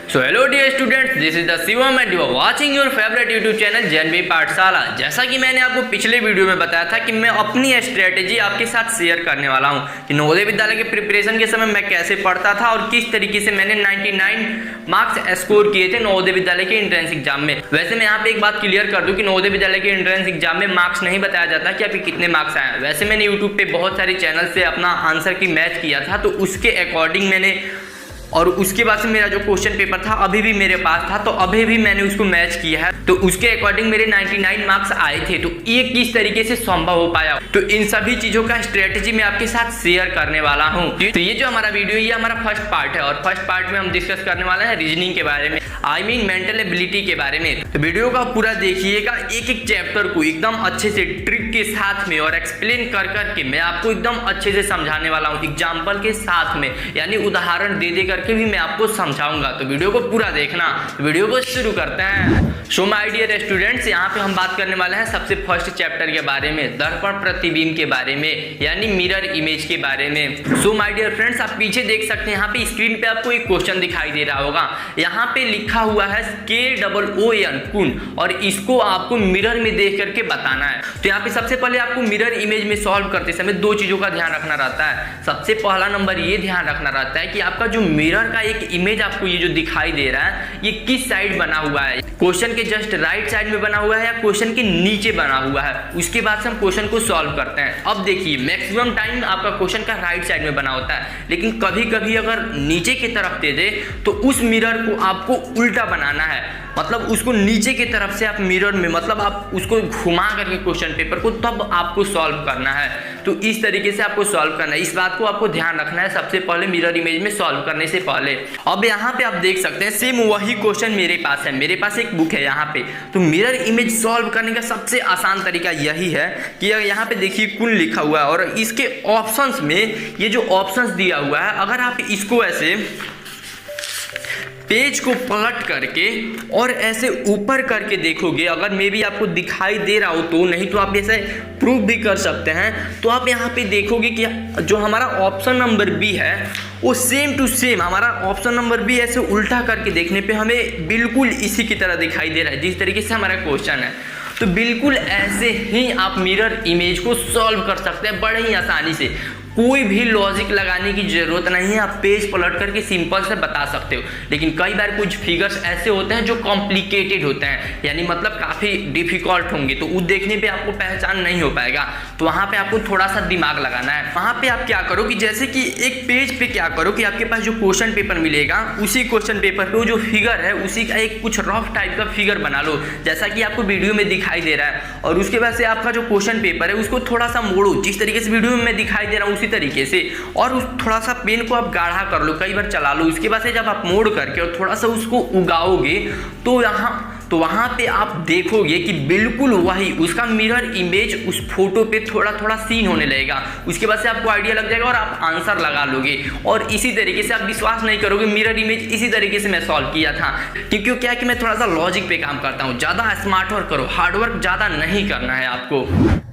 So hello dear students, this is the Shivam and you are watching your favourite YouTube channel JNV Pathshala. जैसा कि मैंने आपको पिछले video में बताया था कि मैं अपनी स्ट्रेटेजी आपके साथ शेयर करने वाला हूं कि नवोदय विद्यालय के प्रिपरेशन के समय मैं कैसे पढ़ता था और किस तरीके से मैंने 99 मार्क्स स्कोर किए थे नवोदय विद्यालय के एंट्रेंस एग्जाम में। वैसे मैं यहाँ पे एक बात क्लियर कर दूं कि नवोदय विद्यालय के एंट्रेंस एग्जाम में मार्क्स नहीं बताया जाता कि आपके कितने मार्क्स आए। वैसे मैंने यूट्यूब पे बहुत सारे चैनल से अपना आंसर की मैच किया था, तो उसके अकॉर्डिंग मैंने और उसके बाद से मेरा जो क्वेश्चन पेपर था अभी भी मेरे पास था, तो अभी भी मैंने उसको मैच किया है, तो उसके अकॉर्डिंग मेरे 99 मार्क्स आए थे। तो ये किस तरीके से संभव हो पाया, तो इन सभी चीजों का स्ट्रेटेजी मैं आपके साथ शेयर करने वाला हूं। तो ये जो हमारा वीडियो ये हमारा फर्स्ट पार्ट है और फर्स्ट पार्ट में हम डिस्कस करने वाले हैं रीजनिंग के बारे में, आई मीन मेंटल एबिलिटी के बारे में। तो वीडियो का पूरा देखिएगा, एक एक चैप्टर को एकदम अच्छे से ट्रिक के साथ में और एक्सप्लेन कर करके मैं आपको एकदम अच्छे से समझाने वाला हूँ, एग्जाम्पल के साथ में, यानी उदाहरण दे करके भी मैं आपको समझाऊंगा। तो वीडियो को पूरा देखना। तो वीडियो को शुरू करते हैं। सो माय डियर स्टूडेंट्स, यहाँ पे हम बात करने वाले हैं सबसे फर्स्ट चैप्टर के बारे में, दर्पण प्रतिबिंब के बारे में, यानी मिरर इमेज के बारे में। सो माय डियर फ्रेंड्स, आप पीछे देख सकते हैं, यहाँ पे स्क्रीन पे आपको एक क्वेश्चन दिखाई दे रहा होगा। यहाँ पे लिखा हुआ है KOON कुन, और इसको आपको मिरर में देख करके बताना है। तो यहाँ पे सबसे पहले आपको मिरर इमेज में सॉल्व करते समय दो चीजों का ध्यान रखना रहता है। सबसे पहला नंबर ये ध्यान रखना रहता है कि आपका जो मिरर का एक इमेज आपको ये जो दिखाई दे रहा है ये किस साइड बना हुआ है, क्वेश्चन के जस्ट राइट साइड में बना हुआ है या क्वेश्चन के नीचे बना हुआ है। उसके बाद से हम क्वेश्चन को सॉल्व करते हैं। अब देखिए, मैक्सिमम टाइम आपका क्वेश्चन का राइट साइड में बना होता है, लेकिन कभी कभी अगर नीचे की तरफ दे दे तो उस मिरर को आपको उल्टा बनाना है, मतलब उसको नीचे की तरफ से आप मिरर में, मतलब आप उसको घुमा करके क्वेश्चन पेपर को तब आपको सॉल्व करना है। तो इस तरीके से आपको सॉल्व करना है, इस बात को आपको ध्यान रखना है सबसे पहले मिरर इमेज में सॉल्व करने से पहले। अब यहाँ पे आप देख सकते हैं सेम वही क्वेश्चन मेरे पास है, मेरे पास एक बुक है यहाँ पे। तो मिरर इमेज सॉल्व करने का सबसे आसान तरीका यही है कि यहाँ पे देखिए कुन लिखा हुआ है और इसके ऑप्शंस में ये जो ऑप्शंस दिया हुआ है, अगर आप इसको ऐसे पेज को पलट करके और ऐसे ऊपर करके देखोगे, अगर मे भी आपको दिखाई दे रहा हो तो, नहीं तो आप ऐसे प्रूव भी कर सकते हैं। तो आप यहाँ पे देखोगे कि जो हमारा ऑप्शन नंबर बी है वो सेम टू सेम हमारा ऑप्शन नंबर बी ऐसे उल्टा करके देखने पे हमें बिल्कुल इसी की तरह दिखाई दे रहा है जिस तरीके से हमारा क्वेश्चन है। तो बिल्कुल ऐसे ही आप मिरर इमेज को सॉल्व कर सकते हैं बड़े ही आसानी से, कोई भी लॉजिक लगाने की जरूरत नहीं है। आप पेज पलट करके सिंपल से बता सकते हो। लेकिन कई बार कुछ फिगर्स ऐसे होते हैं जो कॉम्प्लिकेटेड होते हैं, यानी मतलब काफ़ी डिफिकल्ट होंगे, तो वो देखने पे आपको पहचान नहीं हो पाएगा। तो वहाँ पे आपको थोड़ा सा दिमाग लगाना है। वहाँ पे आप क्या करो कि जैसे कि एक पेज पे क्या करो कि आपके पास जो क्वेश्चन पेपर मिलेगा उसी क्वेश्चन पेपर पे जो फिगर है उसी का एक कुछ रफ टाइप का फिगर बना लो, जैसा कि आपको वीडियो में दिखाई दे रहा है। और उसके बाद से आपका जो क्वेश्चन पेपर है उसको थोड़ा सा मोड़ो, जिस तरीके से वीडियो में मैं दिखाई दे रहा हूँ तरीके से, और उस थोड़ा सा पेन को आप गाढ़ा कर लो, कई बार चला लो। उसके बाद से जब आप मोड़ करके और थोड़ा सा उसको उगाओगे तो वहां पे आप देखोगे कि बिल्कुल वही उसका मिरर इमेज उस फोटो पे थोड़ा थोड़ा सीन होने लगेगा। उसके बाद से आपको आइडिया लग जाएगा और आप आंसर लगा लोगे। और इसी तरीके से आप विश्वास नहीं करोगे, मिरर इमेज इसी तरीके से मैं सॉल्व किया था, क्योंकि क्या है कि मैं थोड़ा सा लॉजिक पे काम करता हूँ। ज्यादा स्मार्ट वर्क करो, हार्ड वर्क ज्यादा नहीं करना है आपको।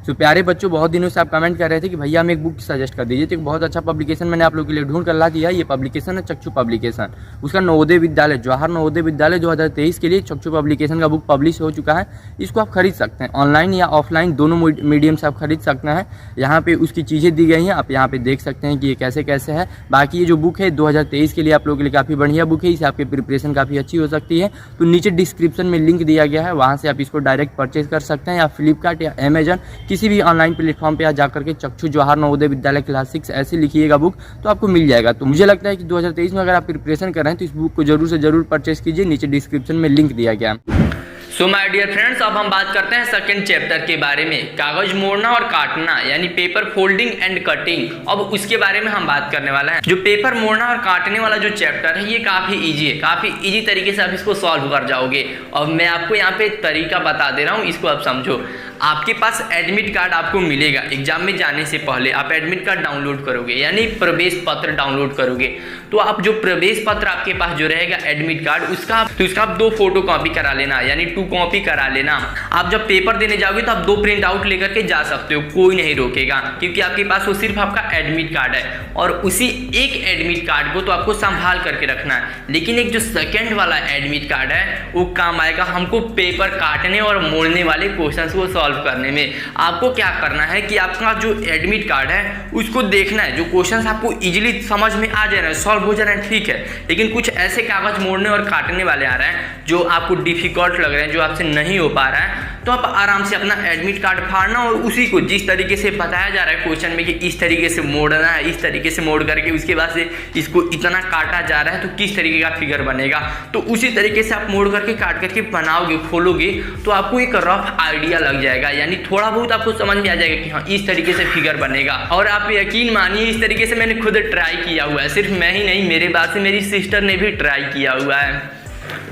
तो प्यारे बच्चों, बहुत दिनों से आप कमेंट कर रहे थे कि भैया हमें एक बुक सजेस्ट कर दीजिए, तो एक बहुत अच्छा पब्लिकेशन मैंने आप लोगों के लिए ढूंढ कर ला दिया। ये पब्लिकेशन है चक्षु पब्लिकेशन, उसका नवोदय विद्यालय, जवाहर नवोदय विद्यालय 2023 के लिए चक्षु पब्लिकेशन का बुक पब्लिश हो चुका है। इसको आप खरीद सकते हैं, ऑनलाइन या ऑफलाइन दोनों मीडियम से आप खरीद सकते हैं। यहाँ पे उसकी चीज़ें दी गई हैं, आप यहाँ पे देख सकते हैं कि ये कैसे कैसे है। बाकी ये जो बुक है 2023 के लिए आप लोगों के लिए काफ़ी बढ़िया बुक है, इससे आपकी प्रिपरेशन काफ़ी अच्छी हो सकती है। तो नीचे डिस्क्रिप्शन में लिंक दिया गया है, वहाँ से आप इसको डायरेक्ट परचेज कर सकते हैं, या फ्लिपकार्ट या अमेजन किसी भी ऑनलाइन प्लेटफॉर्म पे जाकर के चक्षु जवाहर नवोदय विद्यालय क्लास 6 ऐसे लिखिएगा बुक, तो आपको मिल जाएगा। तो मुझे लगता है कि 2023 में अगर आप प्रिपरेशन कर रहे हैं तो इस बुक को जरूर से जरूर परचेज कीजिए, नीचे डिस्क्रिप्शन में लिंक दिया गया है। सो माय डियर फ्रेंड्स, अब हम बात करते हैं सेकंड चैप्टर के बारे में, कागज मोड़ना और काटना, यानी पेपर फोल्डिंग एंड कटिंग। अब उसके बारे में हम बात करने वाले हैं। जो पेपर मोड़ना और काटने वाला जो चैप्टर है ये काफी इजी है, काफी इजी तरीके से आप इसको सॉल्व कर जाओगे। अब मैं आपको यहाँ पे तरीका बता दे रहा हूँ, इसको आप समझो। आपके पास एडमिट कार्ड आपको मिलेगा एग्जाम में जाने से पहले। आप एडमिट कार्ड डाउनलोड करोगे यानी प्रवेश पत्र डाउनलोड करोगे, तो आप जो प्रवेश पत्र आपके पास जो रहेगा एडमिट कार्ड उसका आप 2 फोटो कॉपी करा लेना यानी 2 कॉपी करा लेना। आप जब पेपर देने जाओगे तो आप 2 प्रिंट आउट लेकर के जा सकते हो, कोई नहीं रोकेगा, क्योंकि आपके पास वो सिर्फ आपका एडमिट कार्ड है और उसी एक एडमिट कार्ड को तो आपको संभाल करके रखना है। लेकिन एक जो सेकंड वाला एडमिट कार्ड है वो काम आएगा हमको पेपर काटने और मोड़ने वाले क्वेश्चंस को सॉल्व करने में। आपको क्या करना है कि आपका जो एडमिट कार्ड है उसको देखना है, जो क्वेश्चंस आपको इजीली समझ में आ जा रहे हैं, सॉल्व हो जा रहे हैं, ठीक है, लेकिन कुछ ऐसे कागज मोड़ने और काटने वाले आ रहे हैं जो आपको डिफिकल्ट लग रहे हैं, जो आपसे नहीं हो पा रहा है, तो आप आराम से अपना एडमिट कार्ड फाड़ना और उसी को जिस तरीके से बताया जा रहा है क्वेश्चन में कि इस तरीके से मोड़ना है, इस तरीके से मोड़ करके उसके बाद से इसको इतना काटा जा रहा है तो किस तरीके का फिगर बनेगा, तो उसी तरीके से आप मोड़ करके काट करके बनाओगे, खोलोगे तो आपको एक रफ आइडिया लग जाएगा, यानी थोड़ा बहुत आपको समझ में आ जाएगा कि हाँ इस तरीके से फिगर बनेगा। और आप यकीन मानिए इस तरीके से मैंने खुद ट्राई किया हुआ है, सिर्फ मैं ही नहीं मेरे बाद से मेरी सिस्टर ने भी ट्राई किया हुआ है।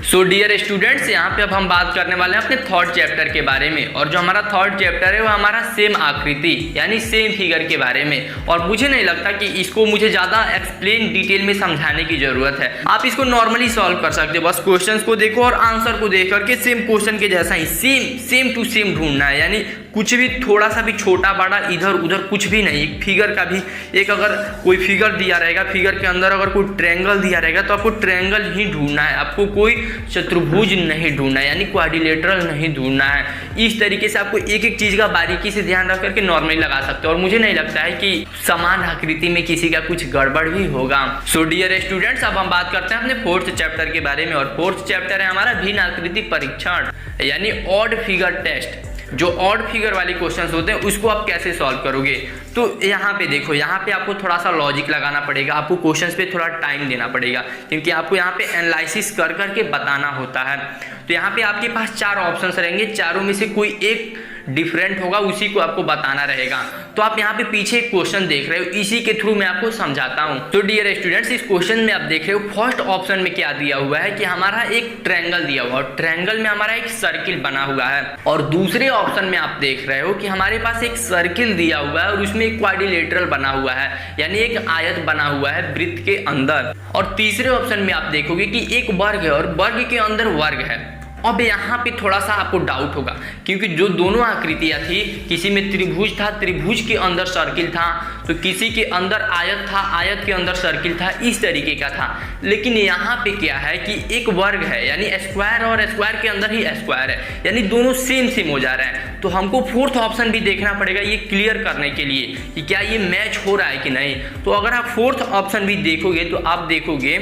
सो डियर स्टूडेंट्स, यहाँ पे अब हम बात करने वाले हैं अपने थर्ड चैप्टर के बारे में, और जो हमारा थर्ड चैप्टर है वो हमारा सेम आकृति यानी सेम फिगर के बारे में। और मुझे नहीं लगता कि इसको मुझे ज़्यादा एक्सप्लेन डिटेल में समझाने की ज़रूरत है, आप इसको नॉर्मली सॉल्व कर सकते हो, बस क्वेश्चंस को देखो और आंसर को देख करके सेम क्वेश्चन के जैसा ही सेम टू सेम ढूंढना है, यानी कुछ भी थोड़ा सा भी छोटा बड़ा इधर उधर कुछ भी नहीं। फिगर का भी एक अगर कोई फिगर दिया रहेगा, फिगर के अंदर अगर कोई ट्रायंगल दिया रहेगा तो आपको ट्रायंगल ही ढूंढना है, आपको कोई चतुर्भुज नहीं ढूंढना है, यानी क्वाड्रिलेटरल नहीं ढूंढना है। इस तरीके से आपको एक एक चीज का बारीकी से ध्यान रख करके नॉर्मली लगा सकते हो, और मुझे नहीं लगता है कि समान आकृति में किसी का कुछ गड़बड़ भी होगा। सो डियर स्टूडेंट्स, अब हम बात करते हैं अपने फोर्थ चैप्टर के बारे में, और फोर्थ चैप्टर है हमारा भिन्न आकृति परीक्षण यानी ऑड फिगर टेस्ट। जो ऑड फिगर वाली क्वेश्चंस होते हैं उसको आप कैसे सॉल्व करोगे, तो यहाँ पे देखो, यहाँ पे आपको थोड़ा सा लॉजिक लगाना पड़ेगा, आपको क्वेश्चंस पे थोड़ा टाइम देना पड़ेगा, क्योंकि आपको यहाँ पे एनालिसिस कर करके बताना होता है। तो यहाँ पे आपके पास 4 ऑप्शंस रहेंगे, चारों में से कोई एक डिफरेंट होगा, उसी को आपको बताना रहेगा। तो आप यहाँ पे पीछे एक क्वेश्चन देख रहे हो, इसी के थ्रू मैं आपको समझाता हूँ। तो डियर स्टूडेंट्स, इस क्वेश्चन में आप देख रहे हो फर्स्ट ऑप्शन में क्या दिया हुआ है कि हमारा एक ट्रायंगल दिया हुआ है, ट्रायंगल में हमारा एक सर्किल बना हुआ है, और दूसरे ऑप्शन में आप देख रहे हो कि हमारे पास एक सर्किल दिया हुआ है और उसमें एक क्वाड्रिलेटरल बना हुआ है, यानी एक आयत बना हुआ है वृत्त के अंदर, और तीसरे ऑप्शन में आप देखोगे कि एक वर्ग है और वर्ग के अंदर वर्ग है। अब यहाँ पे थोड़ा सा आपको डाउट होगा, क्योंकि जो दोनों आकृतियाँ थी, किसी में त्रिभुज था, त्रिभुज के अंदर सर्किल था, तो किसी के अंदर आयत था, आयत के अंदर सर्किल था, इस तरीके का था। लेकिन यहाँ पे क्या है कि एक वर्ग है, यानी स्क्वायर और स्क्वायर के अंदर ही स्क्वायर है, यानी दोनों सेम हो जा रहे हैं। तो हमको फोर्थ ऑप्शन भी देखना पड़ेगा ये क्लियर करने के लिए कि क्या ये मैच हो रहा है कि नहीं। तो अगर आप फोर्थ ऑप्शन भी देखोगे तो आप देखोगे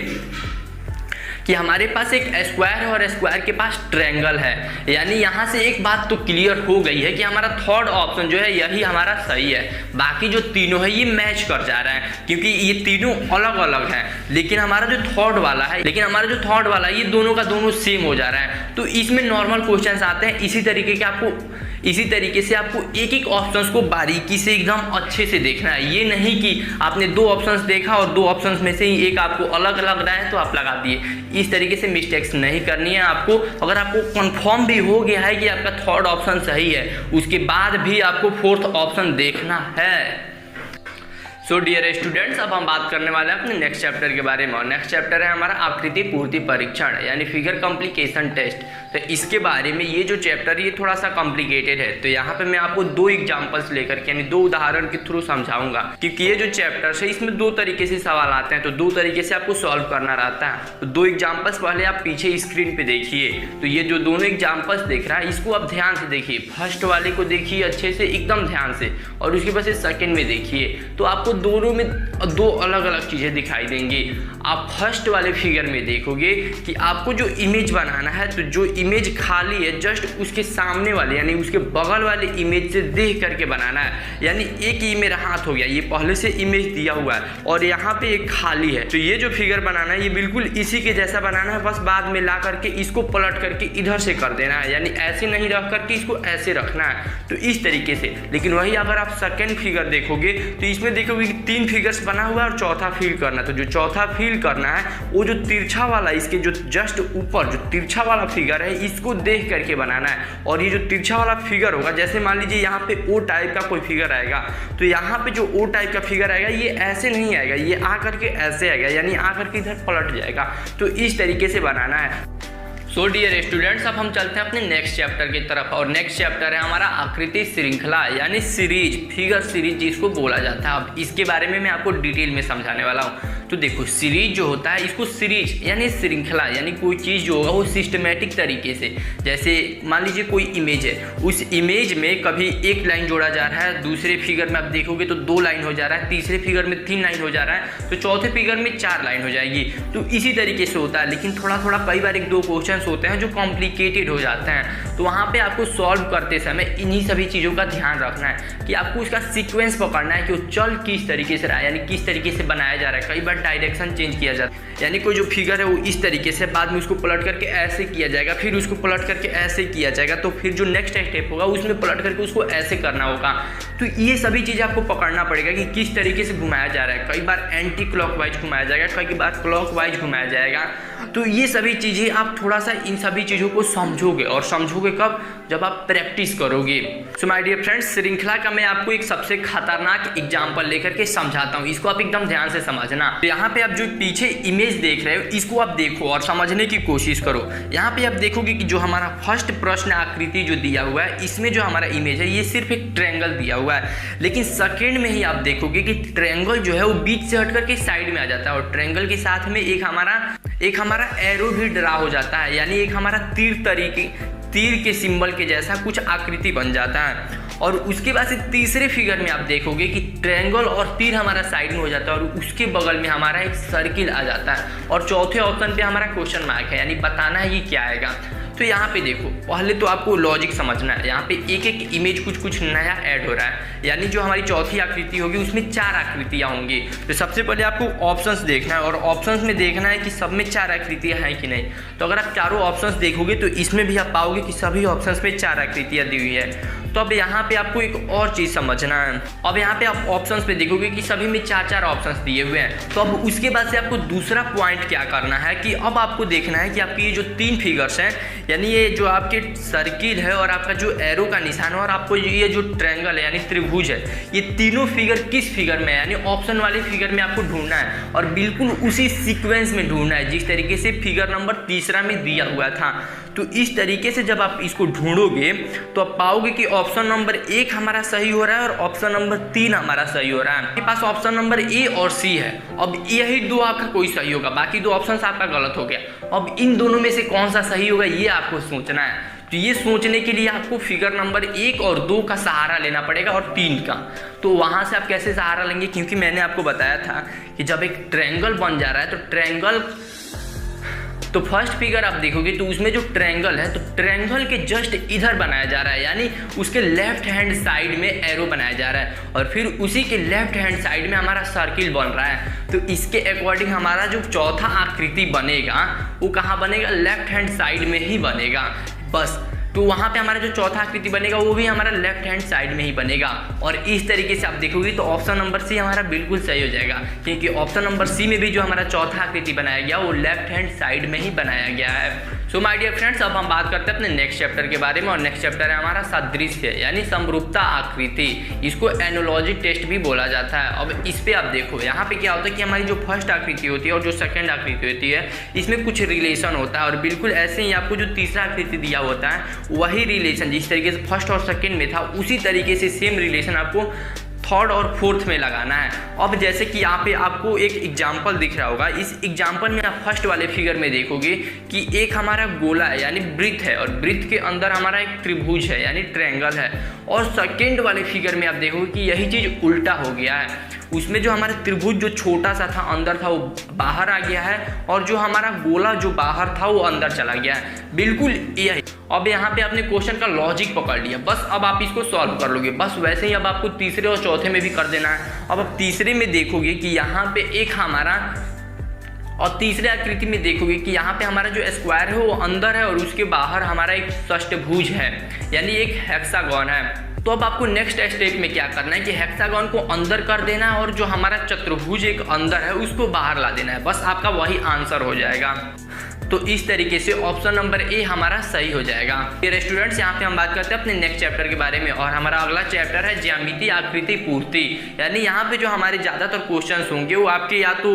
कि हमारे पास एक स्क्वायर है और स्क्वायर के पास ट्रायंगल है, यानी यहाँ से एक बात तो क्लियर हो गई है कि हमारा थर्ड ऑप्शन जो है यही हमारा सही है। बाकी जो तीनों है ये मैच कर जा रहे हैं, क्योंकि ये तीनों अलग अलग हैं, लेकिन हमारा जो थर्ड वाला है ये दोनों का दोनों सेम हो जा रहा है। तो इसमें नॉर्मल क्वेश्चंस आते हैं, इसी तरीके से आपको एक एक ऑप्शंस को बारीकी से एकदम अच्छे से देखना है। ये नहीं कि आपने 2 ऑप्शंस देखा और 2 ऑप्शंस में से ही एक आपको अलग लग रहा है तो आप लगा दिए। इस तरीके से मिस्टेक्स नहीं करनी है आपको। अगर आपको कंफर्म भी हो गया है कि आपका थर्ड ऑप्शन सही है, उसके बाद भी आपको फोर्थ ऑप्शन देखना है। सो डियर स्टूडेंट्स, अब हम बात करने वाले हैं अपने नेक्स्ट चैप्टर के बारे में, और नेक्स्ट चैप्टर है हमारा आकृति पूर्ति परीक्षण यानी फिगर कॉम्प्लिकेशन टेस्ट। तो इसके बारे में ये जो चैप्टर ये थोड़ा सा कॉम्प्लिकेटेड है, तो यहाँ पे मैं आपको 2 एग्जांपल्स लेकर के यानी 2 उदाहरण के थ्रू समझाऊंगा, क्योंकि ये जो चैप्टर है इसमें 2 तरीके से सवाल आते हैं, तो 2 तरीके से आपको सॉल्व करना रहता है। तो 2 एग्जाम्पल्स पहले आप पीछे स्क्रीन पे देखिए। तो ये जो दोनों एग्जाम्पल्स देख रहा है इसको आप ध्यान से देखिए, फर्स्ट वाले को देखिए अच्छे से एकदम ध्यान से, और उसके बाद सेकंड में देखिए। तो आपको दोनों में 2 अलग अलग चीजें दिखाई देंगी। आप फर्स्ट वाले फिगर में देखोगे कि आपको जो इमेज बनाना है, तो जो इमेज खाली है जस्ट उसके सामने वाले यानी उसके बगल वाले इमेज से देख करके बनाना है। यानी एक ही मेरा हाथ हो गया, ये पहले से इमेज दिया हुआ है और यहाँ पे एक खाली है, तो ये जो फिगर बनाना है ये बिल्कुल इसी के जैसा बनाना है, बस बाद में ला करके इसको पलट करके इधर से कर देना है, यानी ऐसे नहीं रख करके इसको ऐसे रखना है, तो इस तरीके से। लेकिन वही अगर आप सेकंड फिगर देखोगे तो इसमें देखोगे कि 3 फिगर्स बना हुआ है और चौथा फील करना, तो जो चौथा फील फील करना है वो जो तिरछा वाला, इसके जो जस्ट ऊपर जो तिरछा वाला फिगर है इसको देख करके बनाना है। और ये जो तिरछा वाला फिगर होगा, जैसे मान लीजिए यहाँ पे ओ टाइप का कोई फिगर आएगा, तो यहाँ पे जो ओ टाइप का फिगर आएगा ये ऐसे नहीं आएगा, ये आ करके ऐसे आएगा, यानी आ करके इधर पलट जाएगा। तो इस तरीके से बनाना है। सो डियर स्टूडेंट्स, अब हम चलते हैं अपने नेक्स्ट चैप्टर की तरफ, और नेक्स्ट चैप्टर है हमारा आकृति श्रृंखला यानी सीरीज, फिगर सीरीज जिसको बोला जाता है। अब इसके बारे में मैं आपको डिटेल में समझाने वाला हूँ। तो देखो, सीरीज जो होता है इसको सीरीज यानी श्रृंखला, यानी कोई चीज़ जो होगा वो सिस्टमेटिक तरीके से, जैसे मान लीजिए कोई इमेज है, उस इमेज में कभी एक लाइन जोड़ा जा रहा है, दूसरे फिगर में आप देखोगे तो 2 लाइन हो जा रहा है, तीसरे फिगर में 3 लाइन हो जा रहा है, तो चौथे फिगर में 4 लाइन हो जाएगी। तो इसी तरीके से होता है। लेकिन थोड़ा थोड़ा कई बार 1-2 क्वेश्चन होते हैं जो कॉम्प्लिकेटेड हो जाते हैं, तो वहाँ पे आपको सॉल्व करते समय इन्हीं सभी चीज़ों का ध्यान रखना है कि आपको उसका सीक्वेंस पकड़ना है कि वो चल किस तरीके से रहा है, यानी किस तरीके से बनाया जा रहा है। कई बार डायरेक्शन चेंज किया जाता है, यानी कोई जो फिगर है वो इस तरीके से, बाद में उसको पलट करके ऐसे किया जाएगा, फिर उसको पलट करके ऐसे किया जाएगा, तो फिर जो नेक्स्ट स्टेप होगा उसमें पलट करके उसको ऐसे करना होगा। तो ये सभी चीज़ें आपको पकड़ना पड़ेगा कि किस तरीके से घुमाया जा रहा है। कई बार एंटी क्लॉकवाइज घुमाया जाएगा, कई बार क्लॉकवाइज घुमाया जाएगा। तो ये सभी चीज़ें आप थोड़ा सा इन सभी चीज़ों को समझोगे, और समझोगे कब? जब आप प्रैक्टिस करोगे। सो माय डियर फ्रेंड्स, श्रृंखला का मैं आपको एक सबसे खतरनाक एग्जाम्पल लेकर के समझाता हूँ, इसको आप एकदम ध्यान से समझना। तो यहाँ पे आप जो पीछे इमेज देख रहे हो इसको आप देखो और समझने की कोशिश करो। यहाँ पे आप देखोगे कि जो हमारा फर्स्ट प्रश्न आकृति जो दिया हुआ है, इसमें जो हमारा इमेज है ये सिर्फ एक ट्रायंगल दिया हुआ है, लेकिन सेकंड में ही आप देखोगे कि ट्रायंगल जो है वो बीच से हट करके साइड में आ जाता है, और ट्रायंगल के साथ में एक हमारा एरो भी ड्रा हो जाता है, यानी एक हमारा तीर के सिंबल के जैसा कुछ आकृति बन जाता है। और उसके बाद से तीसरे फिगर में आप देखोगे कि ट्रायंगल और तीर हमारा साइड में हो जाता है, और उसके बगल में हमारा एक सर्किल आ जाता है, और चौथे ऑप्शन पे हमारा क्वेश्चन मार्क है, यानी बताना है ये क्या आएगा। तो यहाँ पे देखो, पहले तो आपको लॉजिक समझना है। यहाँ पे एक एक इमेज कुछ नया ऐड हो रहा है, यानी जो हमारी चौथी आकृति होगी उसमें 4 आकृतियाँ होंगी। तो सबसे पहले आपको ऑप्शंस देखना है, और ऑप्शंस में देखना है कि सब में 4 आकृतियाँ हैं कि नहीं। तो अगर आप चारों ऑप्शंस देखोगे तो इसमें भी आप पाओगे कि सभी ऑप्शंस में 4 आकृतियाँ दी हुई है। तो अब यहाँ पे आपको एक और चीज़ समझना है। अब यहाँ पे आप ऑप्शंस पे देखोगे कि सभी में 4 ऑप्शंस दिए हुए हैं। तो अब उसके बाद से आपको दूसरा पॉइंट क्या करना है कि अब आपको देखना है कि आपकी ये जो 3 फिगर्स हैं, यानी ये जो आपके सर्किल है और आपका जो एरो का निशान है और आपको ये जो ट्रायंगल है यानी त्रिभुज है, ये तीनों फिगर किस फिगर में है, यानी ऑप्शन वाले फिगर में आपको ढूंढना है, और बिल्कुल उसी सीक्वेंस में ढूंढना है जिस तरीके से फिगर नंबर 3 में दिया हुआ था। तो इस तरीके से जब आप इसको ढूंढोगे तो आप पाओगे कि ऑप्शन नंबर 1 हमारा सही हो रहा है और ऑप्शन नंबर 3 हमारा सही हो रहा है। आपके पास ऑप्शन नंबर ए और सी है। अब यही 2 आपका कोई सही होगा, बाकी 2 ऑप्शन आपका गलत हो गया। अब इन दोनों में से कौन सा सही होगा ये आपको सोचना है। तो ये सोचने के लिए आपको फिगर नंबर 1 और 2 का सहारा लेना पड़ेगा, और 3 का। तो वहाँ से आप कैसे सहारा लेंगे, क्योंकि मैंने आपको बताया था कि जब एक ट्रायंगल बन जा रहा है तो ट्रायंगल, तो फर्स्ट फिगर आप देखोगे तो उसमें जो ट्रायंगल है तो ट्रायंगल के जस्ट इधर बनाया जा रहा है, यानी उसके लेफ्ट हैंड साइड में एरो बनाया जा रहा है, और फिर उसी के लेफ्ट हैंड साइड में हमारा सर्किल बन रहा है। तो इसके अकॉर्डिंग हमारा जो चौथा आकृति बनेगा वो कहाँ बनेगा, लेफ्ट हैंड साइड में ही बनेगा बस। तो वहाँ पे हमारा जो चौथा आकृति बनेगा वो भी हमारा लेफ्ट हैंड साइड में ही बनेगा। और इस तरीके से आप देखोगे तो ऑप्शन नंबर सी हमारा बिल्कुल सही हो जाएगा, क्योंकि ऑप्शन नंबर सी में भी जो हमारा चौथा आकृति बनाया गया वो लेफ्ट हैंड साइड में ही बनाया गया है। सो माय डियर फ्रेंड्स, अब हम बात करते हैं अपने नेक्स्ट चैप्टर के बारे में, और नेक्स्ट चैप्टर है हमारा सादृश्य यानी समरूपता आकृति। इसको एनोलॉजी टेस्ट भी बोला जाता है। अब इस पे आप देखो, यहाँ पे क्या होता है कि हमारी जो फर्स्ट आकृति होती है और जो सेकंड आकृति होती है इसमें कुछ रिलेशन होता है, और बिल्कुल ऐसे ही आपको जो तीसरा आकृति दिया होता है वही रिलेशन जिस तरीके से फर्स्ट और सेकंड में था उसी तरीके से सेम रिलेशन आपको थर्ड और फोर्थ में लगाना है। अब जैसे कि यहाँ पे आपको एक एग्जाम्पल दिख रहा होगा, इस एग्जाम्पल में आप फर्स्ट वाले फिगर में देखोगे कि एक हमारा गोला है यानी वृत्त है, और वृत्त के अंदर हमारा एक त्रिभुज है यानी ट्रायंगल है, और सेकेंड वाले फिगर में आप देखोगे कि यही चीज़ उल्टा हो गया है। उसमें जो हमारा त्रिभुज जो छोटा सा था अंदर था वो बाहर आ गया है, और जो हमारा गोला जो बाहर था वो अंदर चला गया है, बिल्कुल यही। अब यहाँ पे आपने क्वेश्चन का लॉजिक पकड़ लिया, बस अब आप इसको सॉल्व कर लोगे। बस वैसे ही अब आपको तीसरे और चौथे में भी कर देना है। अब आप तीसरे में देखोगे कि यहाँ पे एक हमारा, और तीसरे आकृति में देखोगे कि यहाँ पे हमारा जो स्क्वायर है वो अंदर है और उसके बाहर हमारा एक षष्ठभुज है यानी एक हेक्सागन है। तो अब आपको नेक्स्ट स्टेप में क्या करना है कि हेक्सागन को अंदर कर देना है और जो हमारा चतुर्भुज एक अंदर है उसको बाहर ला देना है, बस आपका वही आंसर हो जाएगा। तो इस तरीके से ऑप्शन नंबर ए हमारा सही हो जाएगा। ये स्टूडेंट्स यहाँ पे हम बात करते हैं अपने नेक्स्ट चैप्टर के बारे में, और हमारा अगला चैप्टर है ज्यामिति आकृति पूर्ति। यानी यहाँ पे जो हमारे ज़्यादातर क्वेश्चंस होंगे वो आपके या तो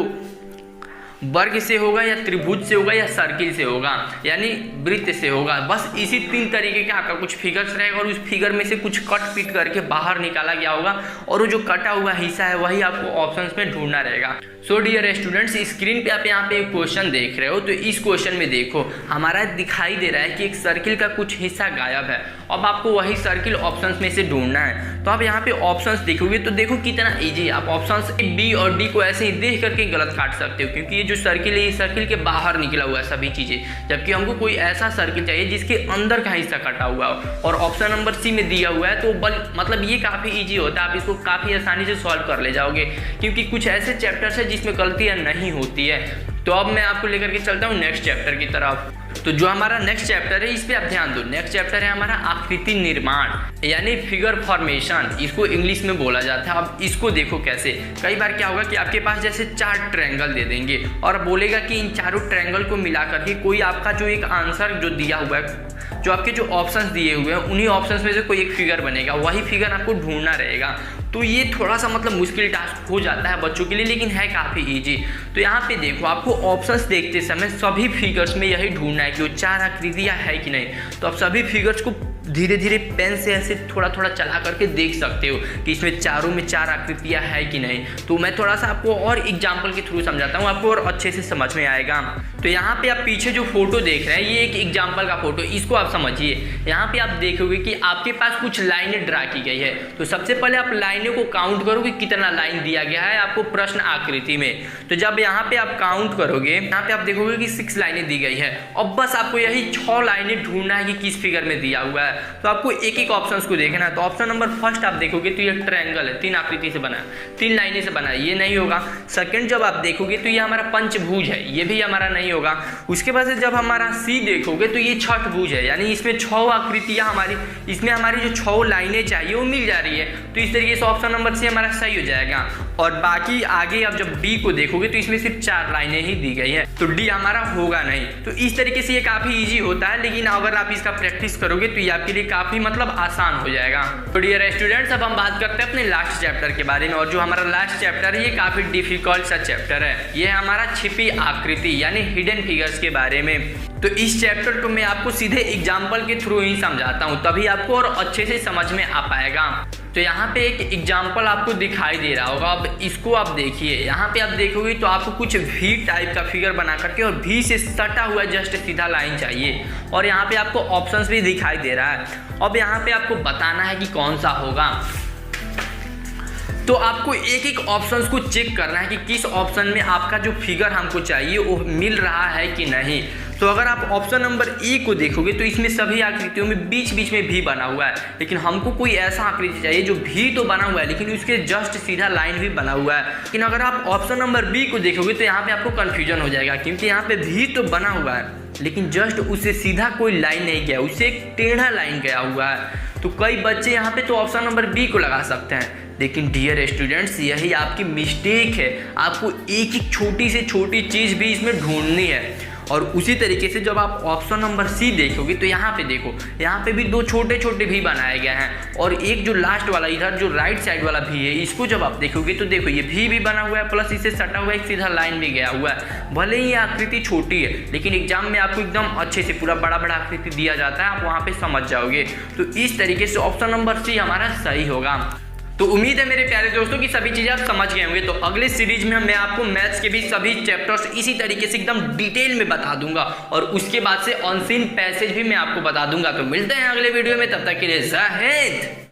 वर्ग से होगा या त्रिभुज से होगा या सर्किल से होगा, यानी वृत्त से होगा। बस इसी 3 तरीके के आपका कुछ फिगर्स रहेगा और उस फिगर में से कुछ कट पीट करके बाहर निकाला गया होगा और वो जो कटा हुआ हिस्सा है वही आपको ऑप्शंस में ढूंढना रहेगा। सो डियर स्टूडेंट्स, स्क्रीन पे आप यहाँ पे एक क्वेश्चन देख रहे हो, तो इस क्वेश्चन में देखो हमारा दिखाई दे रहा है कि एक सर्किल का कुछ हिस्सा गायब है। अब आपको वही सर्किल ऑप्शंस में से ढूंढना है। तो आप यहाँ पे ऑप्शंस देखोगे तो देखो कितना इजी, आप ऑप्शंस बी और डी को ऐसे ही देख करके गलत काट सकते हो, क्योंकि ये जो सर्किल है ये सर्किल के बाहर निकला हुआ है सभी चीजें, जबकि हमको कोई ऐसा सर्किल चाहिए जिसके अंदर का हिस्सा कटा हुआ हो। और ऑप्शन नंबर सी में दिया हुआ है, तो मतलब ये काफी इजी होता है, आप इसको काफी आसानी से सॉल्व कर ले जाओगे, क्योंकि कुछ ऐसे चैप्टर्स है जिसमें गलतियां नहीं होती है। तो अब मैं आपको लेकर के चलता हूँ नेक्स्ट चैप्टर की तरफ। तो जो हमारा नेक्स्ट चैप्टर है इस पे आप ध्यान दो। नेक्स्ट चैप्टर है हमारा आकृति निर्माण, यानी फिगर फॉर्मेशन, इसको इंग्लिश में बोला जाता है। अब इसको देखो कैसे, कई बार क्या होगा कि आपके पास जैसे 4 ट्रायंगल दे देंगे और बोलेगा कि इन चारों ट्रायंगल को मिला करके कोई आपका जो एक आंसर जो दिया हुआ है, जो आपके जो ऑप्शंस दिए हुए हैं उन्हीं ऑप्शंस में से कोई एक फिगर बनेगा, वही फिगर आपको ढूंढना रहेगा। तो ये थोड़ा सा मतलब मुश्किल टास्क हो जाता है बच्चों के लिए, लेकिन है काफ़ी इजी। तो यहाँ पे देखो आपको ऑप्शंस देखते समय सभी फिगर्स में यही ढूंढना है कि वो 4 आकृतियाँ है कि नहीं। तो आप सभी फिगर्स को धीरे धीरे पेन से ऐसे थोड़ा थोड़ा चला करके देख सकते हो कि इसमें चारों में 4 आकृतियाँ है कि नहीं। तो मैं थोड़ा सा आपको और एग्जाम्पल के थ्रू समझाता हूँ, आपको और अच्छे से समझ में आएगा। तो यहाँ पे आप पीछे जो फोटो देख रहे हैं ये एक एग्जाम्पल का फोटो, इसको आप समझिए। यहाँ पे आप देखोगे कि आपके पास कुछ लाइनें ड्रा की गई है। तो सबसे पहले आप लाइनों को काउंट करोगे कितना लाइन दिया गया है आपको प्रश्न आकृति में। तो जब यहाँ पे आप काउंट करोगे, यहाँ पे आप देखोगे कि 6 लाइनें दी गई है। अब बस आपको यही 6 लाइनें ढूंढना है कि किस फिगर में दिया हुआ है। तो आपको एक एक ऑप्शंस को देखना है। तो ऑप्शन नंबर फर्स्ट आप देखोगे तो ये ट्रायंगल है, 3 आकृति से बना है, 3 लाइनें से बना है, ये नहीं होगा। सेकंड जब आप देखोगे तो ये हमारा पंचभुज है, ये भी हमारा नहीं होगा। उसके बाद से जब हमारा सी देखोगे तो ये छठभुज है, यानी इसमें 6 आकृतियां हमारी, इसमें हमारी जो 6 लाइनें चाहिए वो मिल जा रही है। तो इस तरीके से ऑप्शन नंबर सी हमारा सही हो जाएगा। और बाकी आगे अब जब डी को देखोगे तो इसमें सिर्फ 4 लाइनें ही दी गई है, तो डी हमारा होगा नहीं। तो इस तरीके से ये काफी इजी होता है, लेकिन अगर आप इसका प्रैक्टिस करोगे तो ये आपके लिए काफी मतलब आसान हो जाएगा। तो डियर स्टूडेंट्स, अब हम बात करते हैं अपने लास्ट चैप्टर के बारे में। और जो हमारा लास्ट चैप्टर है ये काफी डिफिकल्ट सा चैप्टर है। ये है हमारा छिपी आकृति यानी हिडन फिगर्स के बारे में। तो इस चैप्टर को मैं आपको सीधे एग्जाम्पल के थ्रू ही समझाता हूँ, तभी आपको और अच्छे से समझ में आ पाएगा। तो यहाँ पे एक एग्जाम्पल आपको दिखाई दे रहा होगा, अब इसको आप देखिए। यहाँ पे आप देखोगे तो आपको कुछ वी टाइप का फिगर बना करके और वी से सटा हुआ जस्ट सीधा लाइन चाहिए, और यहाँ पे आपको ऑप्शंस भी दिखाई दे रहा है। अब यहाँ पे आपको बताना है कि कौन सा होगा। तो आपको एक एक ऑप्शंस को चेक करना है कि किस ऑप्शन में आपका जो फिगर हमको चाहिए वो मिल रहा है कि नहीं। तो अगर आप ऑप्शन नंबर ए को देखोगे तो इसमें सभी आकृतियों में बीच बीच में भी बना हुआ है, लेकिन हमको कोई ऐसा आकृति चाहिए जो भी तो बना हुआ है लेकिन उसके जस्ट सीधा लाइन भी बना हुआ है। लेकिन अगर आप ऑप्शन नंबर बी को देखोगे तो यहाँ पे आपको कन्फ्यूजन हो जाएगा, क्योंकि यहाँ पे भी तो बना हुआ है लेकिन जस्ट उससे सीधा कोई लाइन नहीं गया, उससे एक टेढ़ा लाइन गया हुआ है। तो कई बच्चे यहाँ पे तो ऑप्शन नंबर बी को लगा सकते हैं, लेकिन डियर स्टूडेंट्स यही आपकी मिस्टेक है। आपको एक एक छोटी से छोटी चीज़ भी इसमें ढूंढनी है। और उसी तरीके से जब आप ऑप्शन नंबर सी देखोगे तो यहाँ पे देखो, यहाँ पे भी 2 छोटे छोटे भी बनाए गए हैं, और एक जो लास्ट वाला इधर जो राइट साइड वाला भी है, इसको जब आप देखोगे तो देखो ये भी बना हुआ है, प्लस इससे सटा हुआ एक सीधा लाइन भी गया हुआ है। भले ही ये आकृति छोटी है, लेकिन एग्जाम में आपको एकदम अच्छे से पूरा बड़ा बड़ा आकृति दिया जाता है, आप वहाँ पे समझ जाओगे। तो इस तरीके से ऑप्शन नंबर सी हमारा सही होगा। तो उम्मीद है मेरे प्यारे दोस्तों की सभी चीज़ें आप समझ गए होंगे। तो अगले सीरीज में मैं आपको मैथ्स के भी सभी चैप्टर्स इसी तरीके से एकदम डिटेल में बता दूंगा, और उसके बाद से ऑन सीन पैसेज भी मैं आपको बता दूंगा। तो मिलते हैं अगले वीडियो में, तब तक के लिए जय हिंद।